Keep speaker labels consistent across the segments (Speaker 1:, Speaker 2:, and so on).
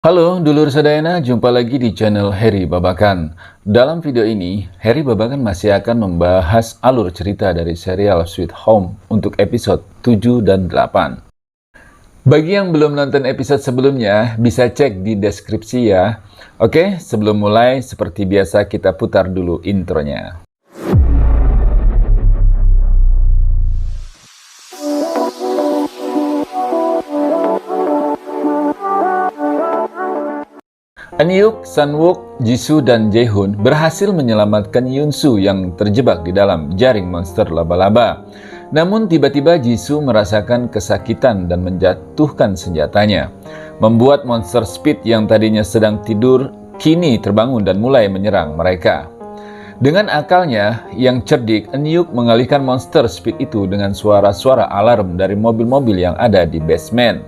Speaker 1: Halo dulur sadayana, jumpa lagi di channel Heri Babakan. Dalam video ini, Heri Babakan masih akan membahas alur cerita dari serial Sweet Home untuk episode 7 dan 8. Bagi yang belum nonton episode sebelumnya, bisa cek di deskripsi ya. Oke, sebelum mulai, seperti biasa kita putar dulu intronya. Eun-yuk, San-wook, Jisoo, dan Jae-hoon berhasil menyelamatkan Yoon-soo yang terjebak di dalam jaring monster laba-laba. Namun tiba-tiba Jisoo merasakan kesakitan dan menjatuhkan senjatanya, membuat monster Speed yang tadinya sedang tidur kini terbangun dan mulai menyerang mereka. Dengan akalnya yang cerdik, Eun-yuk mengalihkan monster Speed itu dengan suara-suara alarm dari mobil-mobil yang ada di basement.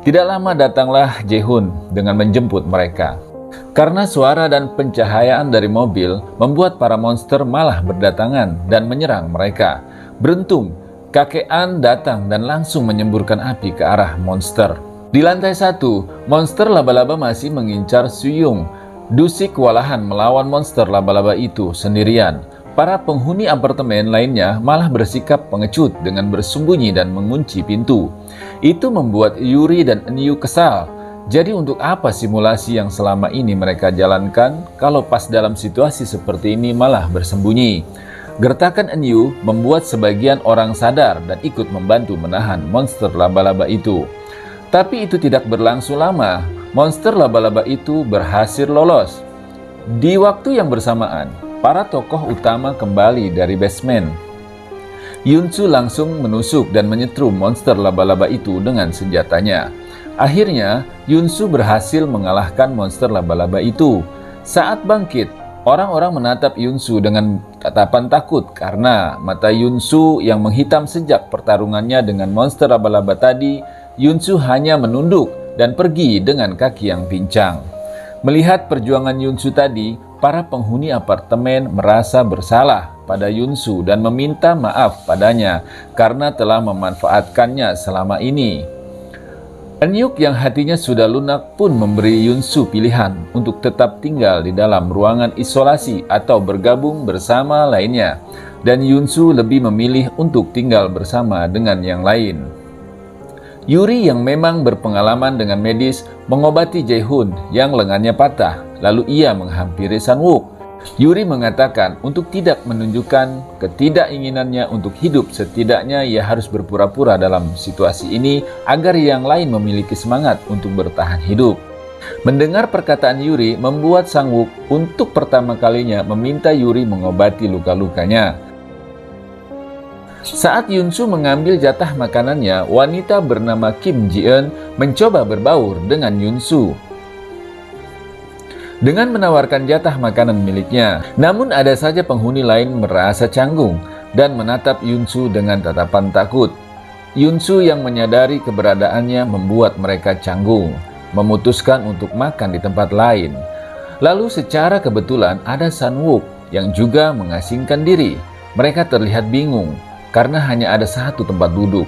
Speaker 1: Tidak lama datanglah Jae-hoon dengan menjemput mereka. Karena suara dan pencahayaan dari mobil membuat para monster malah berdatangan dan menyerang mereka. Beruntung, kakek An datang dan langsung menyemburkan api ke arah monster. Di lantai 1, monster laba-laba masih mengincar Suyung. Dusi kewalahan melawan monster laba-laba itu sendirian. Para penghuni apartemen lainnya malah bersikap pengecut dengan bersembunyi dan mengunci pintu. Itu membuat Yuri dan Eun-yuk kesal. Jadi untuk apa simulasi yang selama ini mereka jalankan kalau pas dalam situasi seperti ini malah bersembunyi? Gertakan Eun-yuk membuat sebagian orang sadar dan ikut membantu menahan monster laba-laba itu. Tapi itu tidak berlangsung lama. Monster laba-laba itu berhasil lolos. Di waktu yang bersamaan, para tokoh utama kembali dari basement. Yoon-soo langsung menusuk dan menyetrum monster laba-laba itu dengan senjatanya. Akhirnya, Yoon-soo berhasil mengalahkan monster laba-laba itu. Saat bangkit, orang-orang menatap Yoon-soo dengan tatapan takut karena mata Yoon-soo yang menghitam sejak pertarungannya dengan monster laba-laba tadi. Yoon-soo hanya menunduk dan pergi dengan kaki yang pincang. Melihat perjuangan Yoon-soo tadi, para penghuni apartemen merasa bersalah pada Yoon-soo dan meminta maaf padanya karena telah memanfaatkannya selama ini. Eun-yuk yang hatinya sudah lunak pun memberi Yoon-soo pilihan untuk tetap tinggal di dalam ruangan isolasi atau bergabung bersama lainnya. Dan Yoon-soo lebih memilih untuk tinggal bersama dengan yang lain. Yuri yang memang berpengalaman dengan medis mengobati Jae-hoon yang lengannya patah, lalu ia menghampiri San-wook. Yuri mengatakan untuk tidak menunjukkan ketidakinginannya untuk hidup, setidaknya ia harus berpura-pura dalam situasi ini agar yang lain memiliki semangat untuk bertahan hidup. Mendengar perkataan Yuri membuat Sang-wook untuk pertama kalinya meminta Yuri mengobati luka-lukanya. Saat Yoon-soo mengambil jatah makanannya, wanita bernama Kim Ji-eun mencoba berbaur dengan Yoon-soo dengan menawarkan jatah makanan miliknya. Namun ada saja penghuni lain merasa canggung dan menatap Yoon-soo dengan tatapan takut. Yoon-soo yang menyadari keberadaannya membuat mereka canggung, memutuskan untuk makan di tempat lain. Lalu secara kebetulan ada San-wook yang juga mengasingkan diri. Mereka terlihat bingung karena hanya ada satu tempat duduk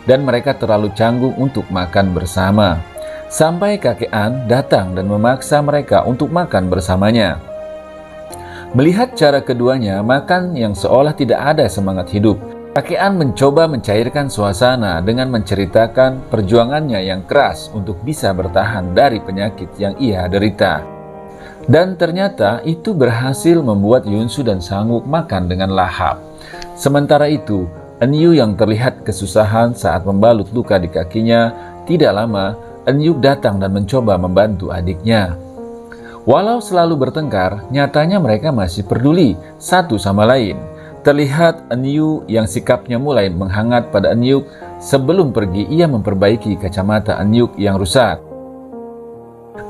Speaker 1: dan mereka terlalu canggung untuk makan bersama. Sampai kakek An datang dan memaksa mereka untuk makan bersamanya. Melihat cara keduanya makan yang seolah tidak ada semangat hidup, kakek An mencoba mencairkan suasana dengan menceritakan perjuangannya yang keras untuk bisa bertahan dari penyakit yang ia derita. Dan ternyata itu berhasil membuat Yoon-soo dan Sang-wook makan dengan lahap. Sementara itu, Eun-yuk yang terlihat kesusahan saat membalut luka di kakinya, tidak lama Eun-yuk datang dan mencoba membantu adiknya. Walau selalu bertengkar, nyatanya mereka masih peduli satu sama lain. Terlihat Eun-yuk yang sikapnya mulai menghangat pada Eun-yuk. Sebelum pergi, ia memperbaiki kacamata Eun-yuk yang rusak.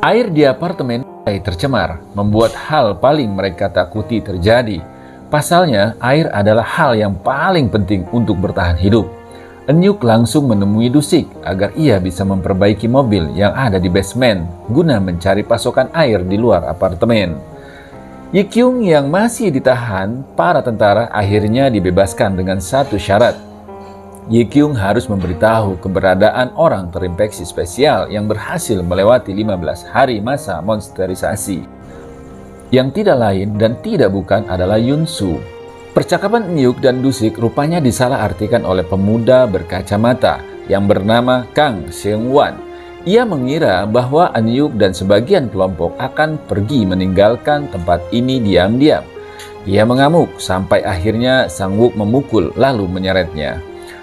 Speaker 1: Air di apartemen mulai tercemar, membuat hal paling mereka takuti terjadi. Pasalnya, air adalah hal yang paling penting untuk bertahan hidup. Eun-yuk langsung menemui Dusik agar ia bisa memperbaiki mobil yang ada di basement guna mencari pasokan air di luar apartemen. Yi-kyung yang masih ditahan para tentara akhirnya dibebaskan dengan satu syarat, Ye Kyung harus memberitahu keberadaan orang terinfeksi spesial yang berhasil melewati 15 hari masa monsterisasi. Yang tidak lain dan tidak bukan adalah Yunsu. Percakapan Eun-yuk dan Dusik rupanya disalahartikan oleh pemuda berkacamata yang bernama Kang Seung-wan. Ia mengira bahwa Eun-yuk dan sebagian kelompok akan pergi meninggalkan tempat ini diam-diam. Ia mengamuk sampai akhirnya Sang-wook memukul lalu menyeretnya.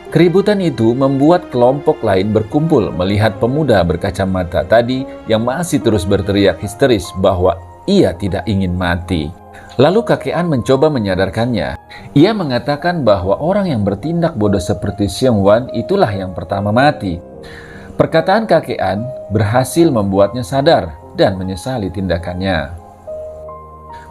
Speaker 1: Keributan itu membuat kelompok lain berkumpul melihat pemuda berkacamata tadi yang masih terus berteriak histeris bahwa ia tidak ingin mati. Lalu kakek An mencoba menyadarkannya. Ia mengatakan bahwa orang yang bertindak bodoh seperti Seung-wan itulah yang pertama mati. Perkataan kakek An berhasil membuatnya sadar dan menyesali tindakannya.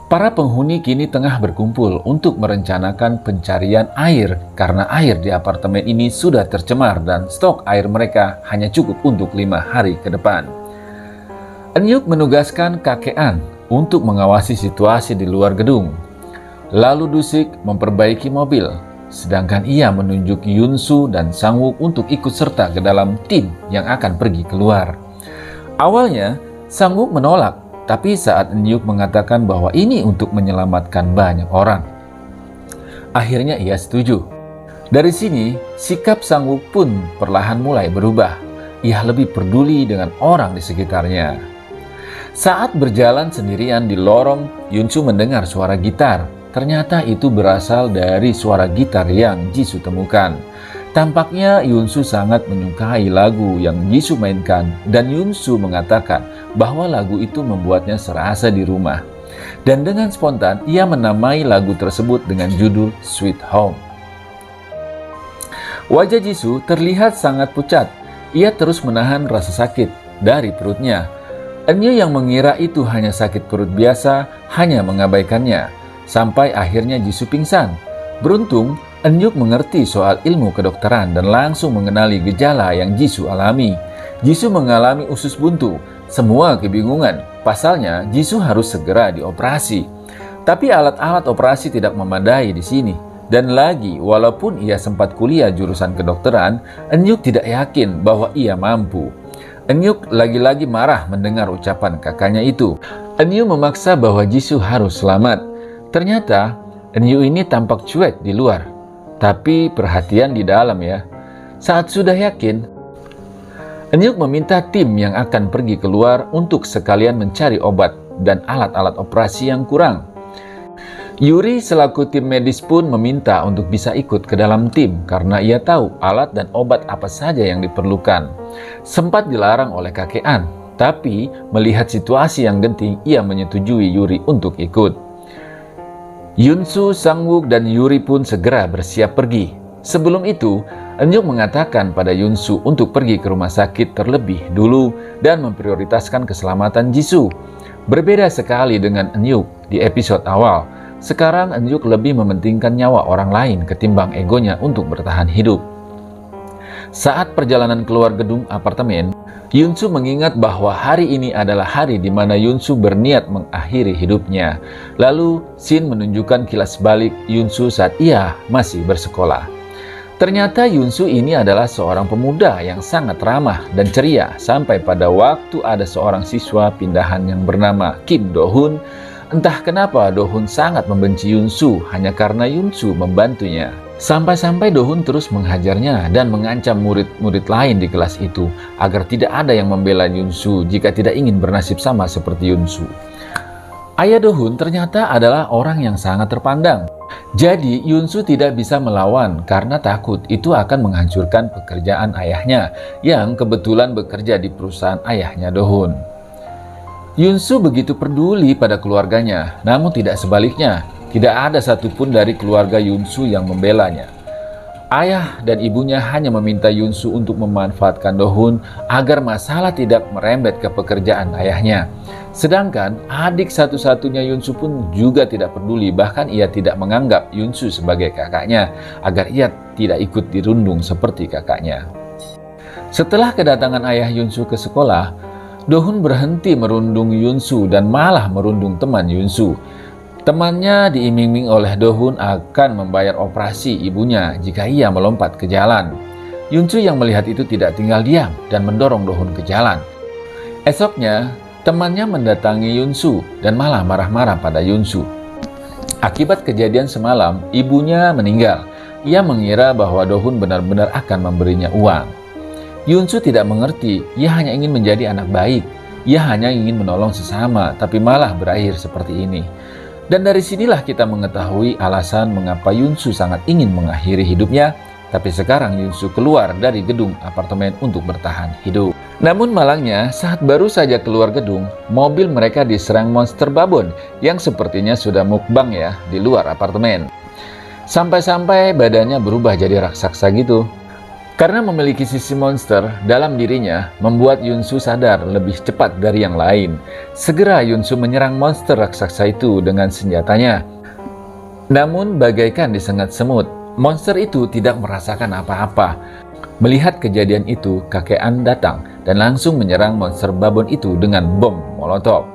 Speaker 1: Para penghuni kini tengah berkumpul untuk merencanakan pencarian air karena air di apartemen ini sudah tercemar dan stok air mereka hanya cukup untuk 5 hari ke depan. Eun-yuk menugaskan kakek An untuk mengawasi situasi di luar gedung. Lalu Dusik memperbaiki mobil, sedangkan ia menunjuk Yunsu dan Sang-wook untuk ikut serta ke dalam tim yang akan pergi keluar. Awalnya, Sang-wook menolak, tapi saat Eun-yuk mengatakan bahwa ini untuk menyelamatkan banyak orang, akhirnya ia setuju. Dari sini, sikap Sang-wook pun perlahan mulai berubah. Ia lebih peduli dengan orang di sekitarnya. Saat berjalan sendirian di lorong, Yunsu mendengar suara gitar. Ternyata itu berasal dari suara gitar yang Jisoo temukan. Tampaknya Yunsu sangat menyukai lagu yang Jisoo mainkan dan Yunsu mengatakan bahwa lagu itu membuatnya serasa di rumah. Dan dengan spontan ia menamai lagu tersebut dengan judul Sweet Home. Wajah Jisoo terlihat sangat pucat. Ia terus menahan rasa sakit dari perutnya. Eun-yuk yang mengira itu hanya sakit perut biasa hanya mengabaikannya, sampai akhirnya Jisoo pingsan. Beruntung, Eun-yuk mengerti soal ilmu kedokteran dan langsung mengenali gejala yang Jisoo alami. Jisoo mengalami usus buntu, semua kebingungan. Pasalnya, Jisoo harus segera dioperasi. Tapi alat-alat operasi tidak memadai di sini. Dan lagi, walaupun ia sempat kuliah jurusan kedokteran, Eun-yuk tidak yakin bahwa ia mampu. Eun-yuk lagi-lagi marah mendengar ucapan kakaknya itu. Eun-yuk memaksa bahwa Jisoo harus selamat. Ternyata Eun-yuk ini tampak cuek di luar, tapi perhatian di dalam ya. Saat sudah yakin, Eun-yuk meminta tim yang akan pergi keluar untuk sekalian mencari obat dan alat-alat operasi yang kurang. Yuri selaku tim medis pun meminta untuk bisa ikut ke dalam tim karena ia tahu alat dan obat apa saja yang diperlukan. Sempat dilarang oleh kakek An, tapi melihat situasi yang genting, ia menyetujui Yuri untuk ikut. Yunsu, Sang-wook, dan Yuri pun segera bersiap pergi. Sebelum itu, Eun-yuk mengatakan pada Yunsu untuk pergi ke rumah sakit terlebih dulu dan memprioritaskan keselamatan Jisoo. Berbeda sekali dengan Eun-yuk di episode awal. Sekarang Eun-yuk lebih mementingkan nyawa orang lain ketimbang egonya untuk bertahan hidup. Saat perjalanan keluar gedung apartemen, Yunsu mengingat bahwa hari ini adalah hari di mana Yunsu berniat mengakhiri hidupnya. Lalu Shin menunjukkan kilas balik Yunsu saat ia masih bersekolah. Ternyata Yunsu ini adalah seorang pemuda yang sangat ramah dan ceria sampai pada waktu ada seorang siswa pindahan yang bernama Kim Do-hun. Entah kenapa Do-hun sangat membenci Yunsu hanya karena Yunsu membantunya. Sampai-sampai Do-hun terus menghajarnya dan mengancam murid-murid lain di kelas itu agar tidak ada yang membela Yunsu jika tidak ingin bernasib sama seperti Yunsu. Ayah Do-hun ternyata adalah orang yang sangat terpandang. Jadi Yunsu tidak bisa melawan karena takut itu akan menghancurkan pekerjaan ayahnya yang kebetulan bekerja di perusahaan ayahnya Do-hun. Yunsu begitu peduli pada keluarganya, namun tidak sebaliknya. Tidak ada satupun dari keluarga Yunsu yang membelanya. Ayah dan ibunya hanya meminta Yunsu untuk memanfaatkan Do-hun agar masalah tidak merembet ke pekerjaan ayahnya. Sedangkan adik satu-satunya Yunsu pun juga tidak peduli, bahkan ia tidak menganggap Yunsu sebagai kakaknya agar ia tidak ikut dirundung seperti kakaknya. Setelah kedatangan ayah Yunsu ke sekolah, Do-hun berhenti merundung Yunsu dan malah merundung teman Yunsu. Temannya diiming-iming oleh Do-hun akan membayar operasi ibunya jika ia melompat ke jalan. Yunsu yang melihat itu tidak tinggal diam dan mendorong Do-hun ke jalan. Esoknya, temannya mendatangi Yunsu dan malah marah-marah pada Yunsu. Akibat kejadian semalam, ibunya meninggal. Ia mengira bahwa Do-hun benar-benar akan memberinya uang. Yunsu tidak mengerti, ia hanya ingin menjadi anak baik. Ia hanya ingin menolong sesama, tapi malah berakhir seperti ini. Dan dari sinilah kita mengetahui alasan mengapa Yunsu sangat ingin mengakhiri hidupnya, tapi sekarang Yunsu keluar dari gedung apartemen untuk bertahan hidup. Namun malangnya, saat baru saja keluar gedung, mobil mereka diserang monster babon yang sepertinya sudah mukbang ya di luar apartemen. Sampai-sampai badannya berubah jadi raksasa gitu. Karena memiliki sisi monster dalam dirinya, membuat Yunsu sadar lebih cepat dari yang lain. Segera Yunsu menyerang monster raksasa itu dengan senjatanya. Namun bagaikan disengat semut, monster itu tidak merasakan apa-apa. Melihat kejadian itu, kakek An datang dan langsung menyerang monster babon itu dengan bom molotov.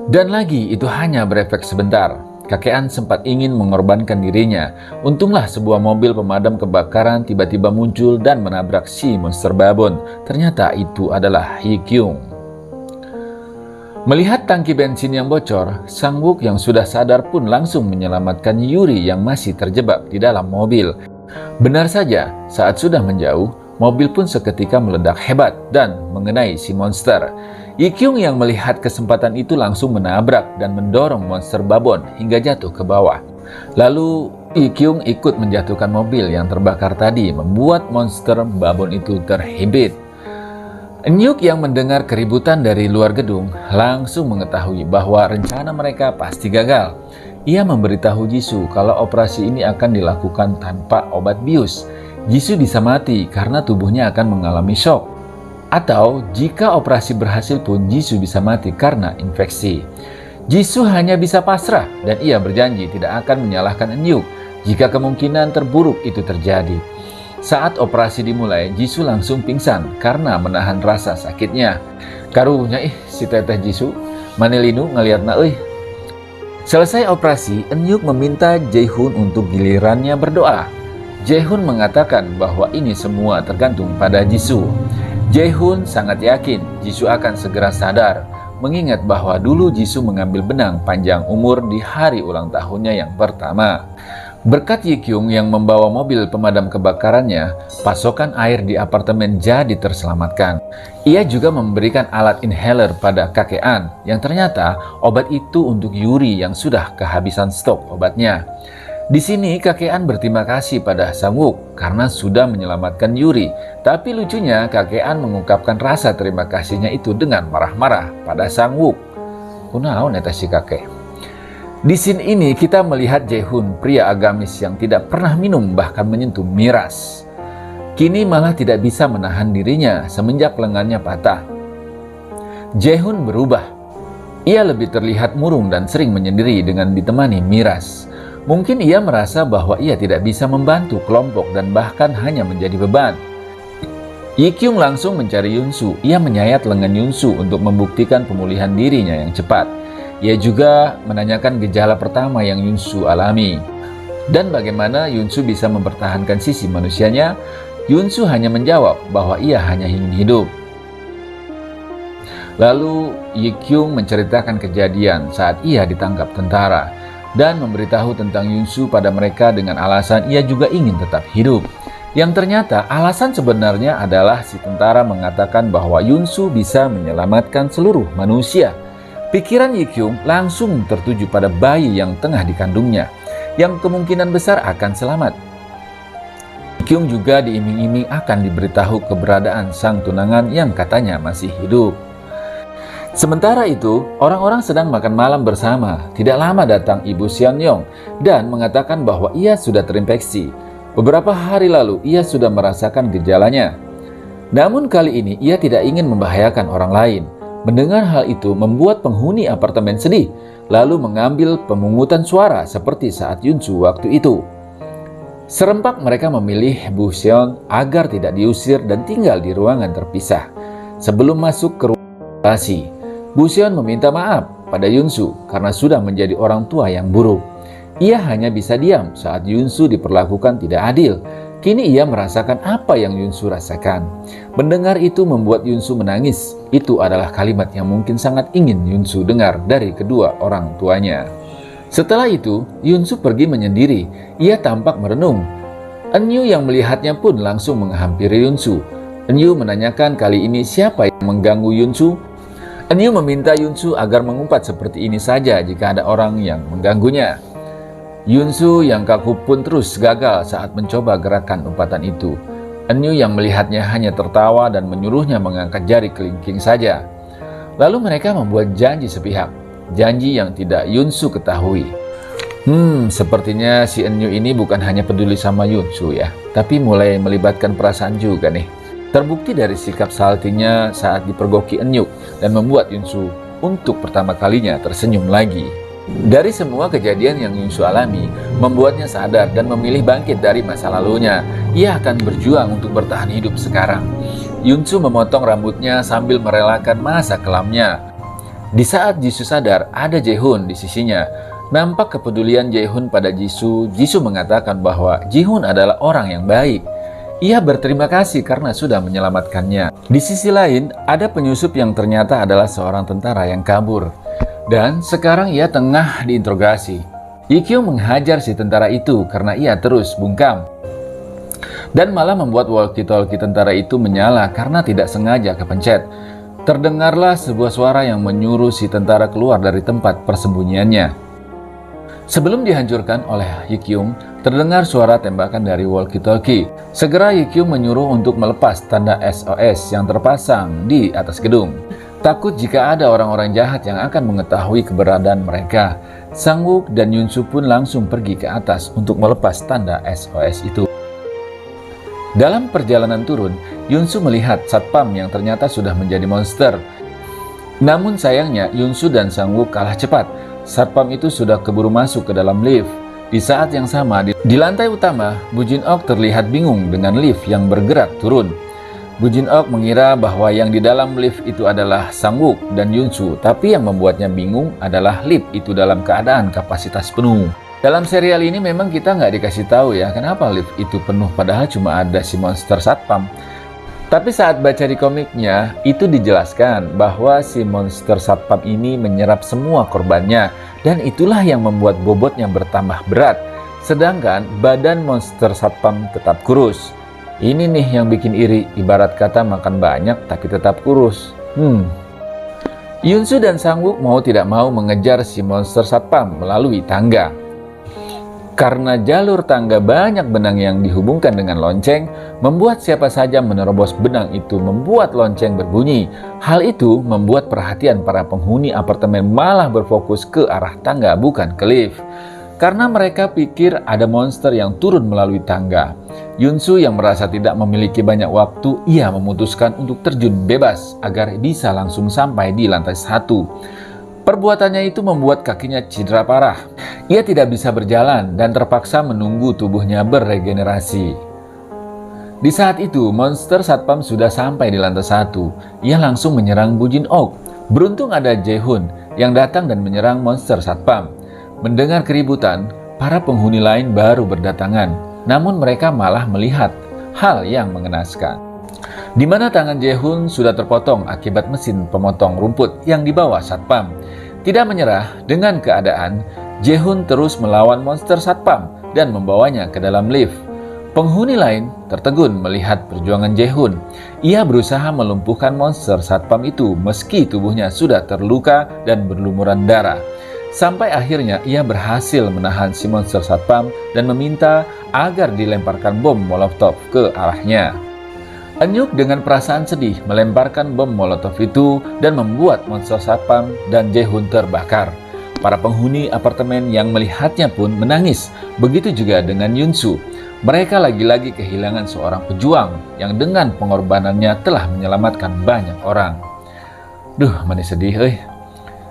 Speaker 1: Dan lagi itu hanya berefek sebentar. Kakek An sempat ingin mengorbankan dirinya. Untunglah sebuah mobil pemadam kebakaran tiba-tiba muncul dan menabrak si monster babon. Ternyata itu adalah Hee-kyung. Melihat tangki bensin yang bocor, Sang-wook yang sudah sadar pun langsung menyelamatkan Yuri yang masih terjebak di dalam mobil. Benar saja, saat sudah menjauh, mobil pun seketika meledak hebat dan mengenai si monster. Hee-kyung yang melihat kesempatan itu langsung menabrak dan mendorong monster babon hingga jatuh ke bawah. Lalu Hee-kyung ikut menjatuhkan mobil yang terbakar tadi, membuat monster babon itu terhimpit. Eun-hyuk yang mendengar keributan dari luar gedung langsung mengetahui bahwa rencana mereka pasti gagal. Ia memberitahu Jisoo kalau operasi ini akan dilakukan tanpa obat bius. Jisoo bisa mati karena tubuhnya akan mengalami shock. Atau jika operasi berhasil pun Jisoo bisa mati karena infeksi. Jisoo hanya bisa pasrah dan ia berjanji tidak akan menyalahkan Eun-hyuk jika kemungkinan terburuk itu terjadi. Saat operasi dimulai, Jisoo langsung pingsan karena menahan rasa sakitnya. Karunya si teteh Jisoo, manelinu ngeliatna euy. Selesai operasi, Eun-hyuk meminta Jae-hoon untuk gilirannya berdoa. Jae-hoon mengatakan bahwa ini semua tergantung pada Jisoo. Jae-hoon sangat yakin Jisoo akan segera sadar, mengingat bahwa dulu Jisoo mengambil benang panjang umur di hari ulang tahunnya yang pertama. Berkat Hee-kyung yang membawa mobil pemadam kebakarannya, pasokan air di apartemen jadi terselamatkan. Ia juga memberikan alat inhaler pada kakek An, yang ternyata obat itu untuk Yuri yang sudah kehabisan stok obatnya. Di sini kakek An berterima kasih pada Sang-wook karena sudah menyelamatkan Yuri. Tapi lucunya kakek An mengungkapkan rasa terima kasihnya itu dengan marah-marah pada Sang-wook. Kunaon eta si kakek. Di scene ini kita melihat Jae-hoon, pria agamis yang tidak pernah minum bahkan menyentuh miras. Kini malah tidak bisa menahan dirinya semenjak lengannya patah. Jae-hoon berubah. Ia lebih terlihat murung dan sering menyendiri dengan ditemani miras. Mungkin ia merasa bahwa ia tidak bisa membantu kelompok dan bahkan hanya menjadi beban. Hee-kyung langsung mencari Yunsu. Ia menyayat lengan Yunsu untuk membuktikan pemulihan dirinya yang cepat. Ia juga menanyakan gejala pertama yang Yunsu alami. Dan bagaimana Yunsu bisa mempertahankan sisi manusianya. Yunsu hanya menjawab bahwa ia hanya ingin hidup. Lalu Hee-kyung menceritakan kejadian saat ia ditangkap tentara dan memberitahu tentang Yunsu pada mereka dengan alasan ia juga ingin tetap hidup. Yang ternyata alasan sebenarnya adalah si tentara mengatakan bahwa Yunsu bisa menyelamatkan seluruh manusia. Pikiran Hee-kyung langsung tertuju pada bayi yang tengah dikandungnya, yang kemungkinan besar akan selamat. Hee-kyung juga diiming-iming akan diberitahu keberadaan sang tunangan yang katanya masih hidup. Sementara itu, orang-orang sedang makan malam bersama. Tidak lama datang Ibu Seon-yong dan mengatakan bahwa ia sudah terinfeksi. Beberapa hari lalu ia sudah merasakan gejalanya. Namun kali ini ia tidak ingin membahayakan orang lain. Mendengar hal itu membuat penghuni apartemen sedih, lalu mengambil pemungutan suara seperti saat Yunsu waktu itu. Serempak mereka memilih Bu Seon agar tidak diusir dan tinggal di ruangan terpisah. Sebelum masuk ke ruang operasi, Bu Seon meminta maaf pada Yunsu karena sudah menjadi orang tua yang buruk. Ia hanya bisa diam saat Yunsu diperlakukan tidak adil. Kini ia merasakan apa yang Yunsu rasakan. Mendengar itu membuat Yunsu menangis. Itu adalah kalimat yang mungkin sangat ingin Yunsu dengar dari kedua orang tuanya. Setelah itu, Yunsu pergi menyendiri. Ia tampak merenung. Eunyu yang melihatnya pun langsung menghampiri Yunsu. Eunyu menanyakan kali ini siapa yang mengganggu Yunsu. Eunyu meminta Yunsu agar mengumpat seperti ini saja jika ada orang yang mengganggunya. Yunsu yang kaku pun terus gagal saat mencoba gerakan umpatan itu. Eunyu yang melihatnya hanya tertawa dan menyuruhnya mengangkat jari kelingking saja. Lalu mereka membuat janji sepihak, janji yang tidak Yunsu ketahui. Sepertinya si Eunyu ini bukan hanya peduli sama Yunsu ya, tapi mulai melibatkan perasaan juga nih. Terbukti dari sikap saltinya saat dipergoki Eunyu dan membuat Yunsu untuk pertama kalinya tersenyum lagi. Dari semua kejadian yang Yunsu alami, membuatnya sadar dan memilih bangkit dari masa lalunya. Ia akan berjuang untuk bertahan hidup sekarang. Yunsu memotong rambutnya sambil merelakan masa kelamnya. Di saat Jisoo sadar, ada Jaehoon di sisinya. Nampak kepedulian Jaehoon pada Jisoo. Jisoo mengatakan bahwa Jaehoon adalah orang yang baik. Ia berterima kasih karena sudah menyelamatkannya. Di sisi lain, ada penyusup yang ternyata adalah seorang tentara yang kabur. Dan sekarang ia tengah diinterogasi. Ikkyu menghajar si tentara itu karena ia terus bungkam. Dan malah membuat walkie-talkie tentara itu menyala karena tidak sengaja kepencet. Terdengarlah sebuah suara yang menyuruh si tentara keluar dari tempat persembunyiannya. Sebelum dihancurkan oleh Ikkyu, terdengar suara tembakan dari walkie-talkie. Segera Ikkyu menyuruh untuk melepas tanda SOS yang terpasang di atas gedung. Takut jika ada orang-orang jahat yang akan mengetahui keberadaan mereka, Sang-wook dan Yunsu pun langsung pergi ke atas untuk melepas tanda SOS itu. Dalam perjalanan turun, Yunsu melihat satpam yang ternyata sudah menjadi monster. Namun sayangnya Yunsu dan Sang-wook kalah cepat. Satpam itu sudah keburu masuk ke dalam lift. Di saat yang sama, di lantai utama, Bu Jin-ok terlihat bingung dengan lift yang bergerak turun. Bu Jin-ok mengira bahwa yang di dalam lift itu adalah Sang-wook dan Yunsu, tapi yang membuatnya bingung adalah lift itu dalam keadaan kapasitas penuh. Dalam serial ini memang kita nggak dikasih tahu ya kenapa lift itu penuh padahal cuma ada si monster satpam. Tapi saat baca di komiknya, itu dijelaskan bahwa si monster satpam ini menyerap semua korbannya dan itulah yang membuat bobotnya bertambah berat. Sedangkan badan monster satpam tetap kurus. Ini nih yang bikin iri, ibarat kata makan banyak tapi tetap kurus. Yunsu dan Sang-wook mau tidak mau mengejar si monster satpam melalui tangga. Karena jalur tangga banyak benang yang dihubungkan dengan lonceng, membuat siapa saja menerobos benang itu membuat lonceng berbunyi. Hal itu membuat perhatian para penghuni apartemen malah berfokus ke arah tangga bukan ke lift. Karena mereka pikir ada monster yang turun melalui tangga. Yunsu yang merasa tidak memiliki banyak waktu, ia memutuskan untuk terjun bebas agar bisa langsung sampai di lantai 1. Perbuatannya itu membuat kakinya cedera parah. Ia tidak bisa berjalan dan terpaksa menunggu tubuhnya beregenerasi. Di saat itu, monster satpam sudah sampai di lantai 1. Ia langsung menyerang Bu Jin-ok. Beruntung ada Jaehoon yang datang dan menyerang monster satpam. Mendengar keributan, para penghuni lain baru berdatangan. Namun mereka malah melihat hal yang mengenaskan. Di mana tangan Jaehoon sudah terpotong akibat mesin pemotong rumput yang dibawa satpam. Tidak menyerah dengan keadaan, Jaehoon terus melawan monster satpam dan membawanya ke dalam lift. Penghuni lain tertegun melihat perjuangan Jaehoon. Ia berusaha melumpuhkan monster satpam itu meski tubuhnya sudah terluka dan berlumuran darah. Sampai akhirnya ia berhasil menahan si monster satpam dan meminta agar dilemparkan bom molotov ke arahnya. Eunyu dengan perasaan sedih melemparkan bom molotov itu dan membuat monster satpam dan Jaehoon terbakar. Para penghuni apartemen yang melihatnya pun menangis, begitu juga dengan Yunsu. Mereka lagi-lagi kehilangan seorang pejuang yang dengan pengorbanannya telah menyelamatkan banyak orang. Duh, manis sedih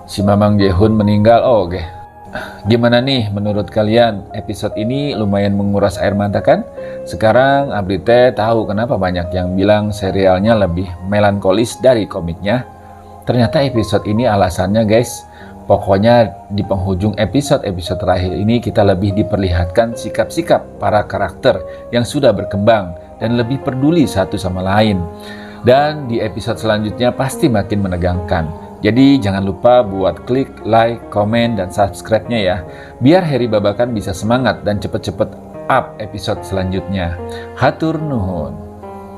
Speaker 1: si Mamang Jaehoon meninggal. Oke. Gimana nih menurut kalian? Episode ini lumayan menguras air mata kan? Sekarang Abdi teh tahu kenapa banyak yang bilang serialnya lebih melankolis dari komiknya. Ternyata episode ini alasannya guys, Pokoknya di penghujung episode-episode terakhir ini kita lebih diperlihatkan sikap-sikap para karakter yang sudah berkembang dan lebih peduli satu sama lain. Dan di episode selanjutnya pasti makin menegangkan. Jadi jangan lupa buat klik like, komen, dan subscribe-nya ya. Biar Heri Babakan bisa semangat dan cepet-cepet up episode selanjutnya. Hatur nuhun.